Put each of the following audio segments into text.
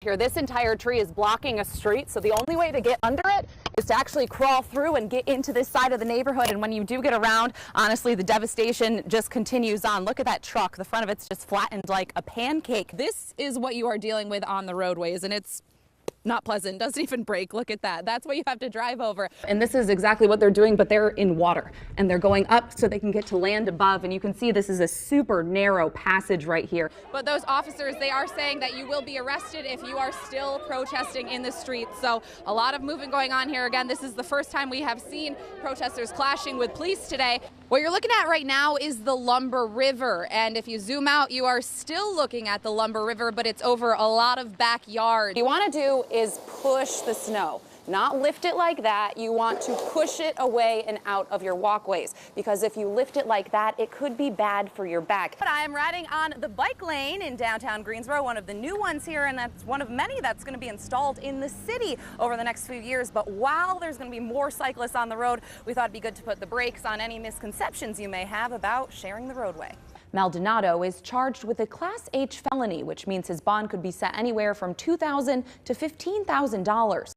here. This entire tree is blocking a street, so the only way to get under it is to actually crawl through and get into this side of the neighborhood. And when you do get around, honestly, the devastation just continues on. Look at that truck. The front of it's just flattened like a pancake. This is what you are dealing with on the roadways, and it's not pleasant. Doesn't even break. Look at that. That's what you have to drive over. And this is exactly what they're doing, but they're in water and they're going up so they can get to land above. And you can see this is a super narrow passage right here. But those officers, they are saying that you will be arrested if you are still protesting in the streets. So a lot of movement going on here. Again, this is the first time we have seen protesters clashing with police today. What you're looking at right now is the Lumber River. And if you zoom out, you are still looking at the Lumber River, but it's over a lot of backyard. What you want to do is push the snow, not lift it like that. You want to push it away and out of your walkways, because if you lift it like that, it could be bad for your back. But I am riding on the bike lane in downtown Greensboro, one of the new ones here, and that's one of many that's going to be installed in the city over the next few years. But while there's going to be more cyclists on the road, we thought it'd be good to put the brakes on any misconceptions you may have about sharing the roadway. Maldonado is charged with a Class H felony, which means his bond could be set anywhere from $2,000 to $15,000.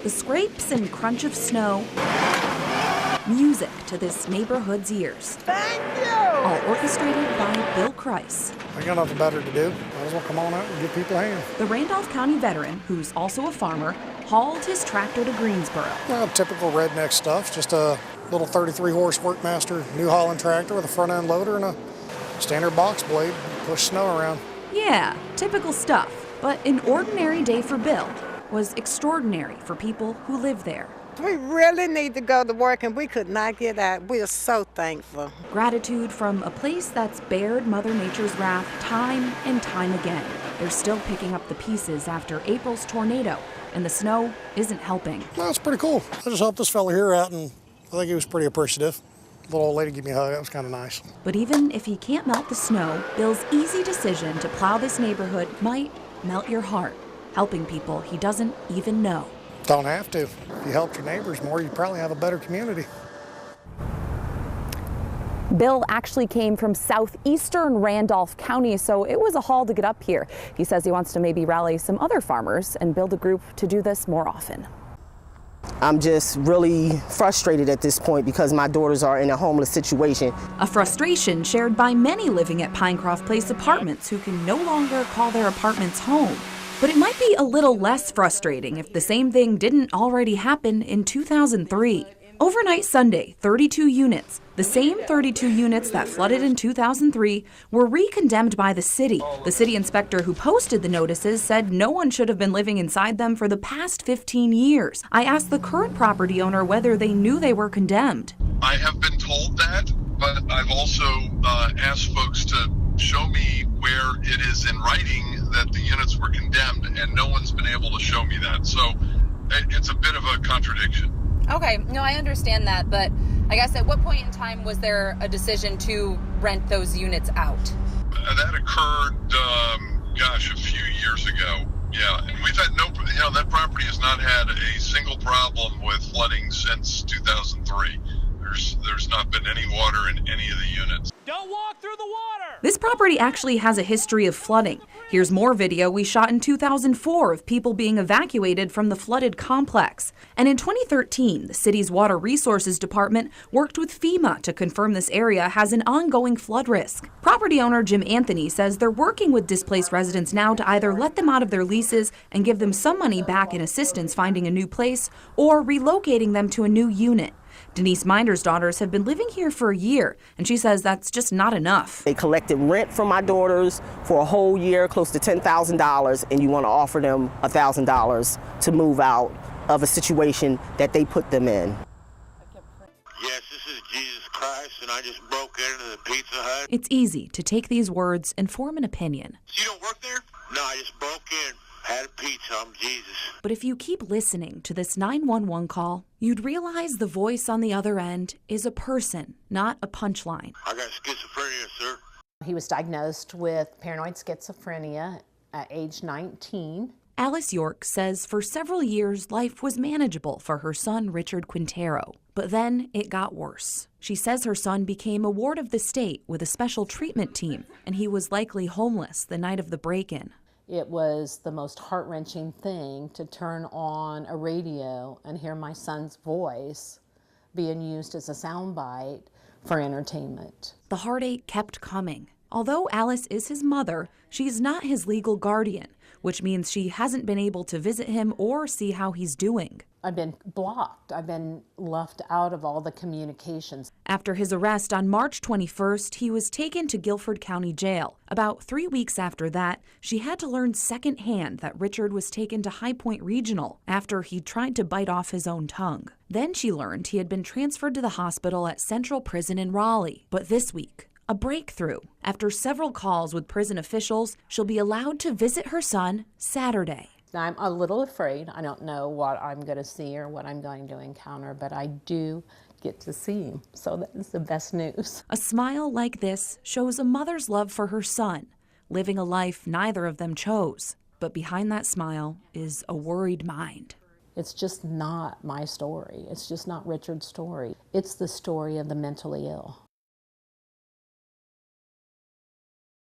The scrapes and crunch of snow, music to this neighborhood's ears. Thank you! All orchestrated by Bill Kreis. I got nothing better to do. Might as well come on out and give people a hand. The Randolph County veteran, who's also a farmer, hauled his tractor to Greensboro. Well, typical redneck stuff. Just a little 33-horse Workmaster New Holland tractor with a front-end loader and a standard box blade. Push snow around. Yeah, typical stuff. But an ordinary day for Bill was extraordinary for people who live there. We really need to go to work, and we could not get out. We are so thankful. Gratitude from a place that's bared Mother Nature's wrath time and time again. They're still picking up the pieces after April's tornado, and the snow isn't helping. No, it's pretty cool. I just helped this fella here out, and I think he was pretty appreciative. The little old lady gave me a hug. That was kind of nice. But even if he can't melt the snow, Bill's easy decision to plow this neighborhood might melt your heart, helping people he doesn't even know. Don't have to. If you helped your neighbors more, you'd probably have a better community. Bill actually came from southeastern Randolph County, so it was a haul to get up here. He says he wants to maybe rally some other farmers and build a group to do this more often. I'm just really frustrated at this point because my daughters are in a homeless situation. A frustration shared by many living at Pinecroft Place apartments who can no longer call their apartments home. But it might be a little less frustrating if the same thing didn't already happen in 2003. Overnight Sunday, 32 units, the same 32 units that flooded in 2003, were re-condemned by the city. The city inspector who posted the notices said no one should have been living inside them for the past 15 years. I asked the current property owner whether they knew they were condemned. I have been told that, but I've also asked folks to show me where it is in writing that the units were condemned, and no one's been able to show me that. So it's a bit of a contradiction. Okay, no, I understand that, but I guess at what point in time was there a decision to rent those units out? That occurred, a few years ago. Yeah, and we've had that property has not had a single problem with flooding since 2003. There's not been any water in any of the units. Don't walk through the water! This property actually has a history of flooding. Here's more video we shot in 2004 of people being evacuated from the flooded complex. And in 2013, the city's Water Resources Department worked with FEMA to confirm this area has an ongoing flood risk. Property owner Jim Anthony says they're working with displaced residents now to either let them out of their leases and give them some money back in assistance finding a new place, or relocating them to a new unit. Denise Minder's daughters have been living here for a year, and she says that's just not enough. They collected rent from my daughters for a whole year, close to $10,000, and you want to offer them $1,000 to move out of a situation that they put them in. Yes, this is Jesus Christ, and I just broke into the Pizza Hut. It's easy to take these words and form an opinion. You don't work there? No, I just broke in. Had a pizza, I'm Jesus. But if you keep listening to this 911 call, you'd realize the voice on the other end is a person, not a punchline. I got schizophrenia, sir. He was diagnosed with paranoid schizophrenia at age 19. Alice York says for several years life was manageable for her son Richard Quintero, but then it got worse. She says her son became a ward of the state with a special treatment team, and he was likely homeless the night of the break-in. It was the most heart-wrenching thing to turn on a radio and hear my son's voice being used as a soundbite for entertainment. The heartache kept coming. Although Alice is his mother, she's not his legal guardian, which means she hasn't been able to visit him or see how he's doing. I've been blocked. I've been left out of all the communications. After his arrest on March 21st, he was taken to Guilford County Jail. About 3 weeks after that, she had to learn secondhand that Richard was taken to High Point Regional after he tried to bite off his own tongue. Then she learned he had been transferred to the hospital at Central Prison in Raleigh. But this week, a breakthrough. After several calls with prison officials, she'll be allowed to visit her son Saturday. I'm a little afraid. I don't know what I'm going to see or what I'm going to encounter, but I do get to see him, so that is the best news. A smile like this shows a mother's love for her son, living a life neither of them chose. But behind that smile is a worried mind. It's just not my story. It's just not Richard's story. It's the story of the mentally ill.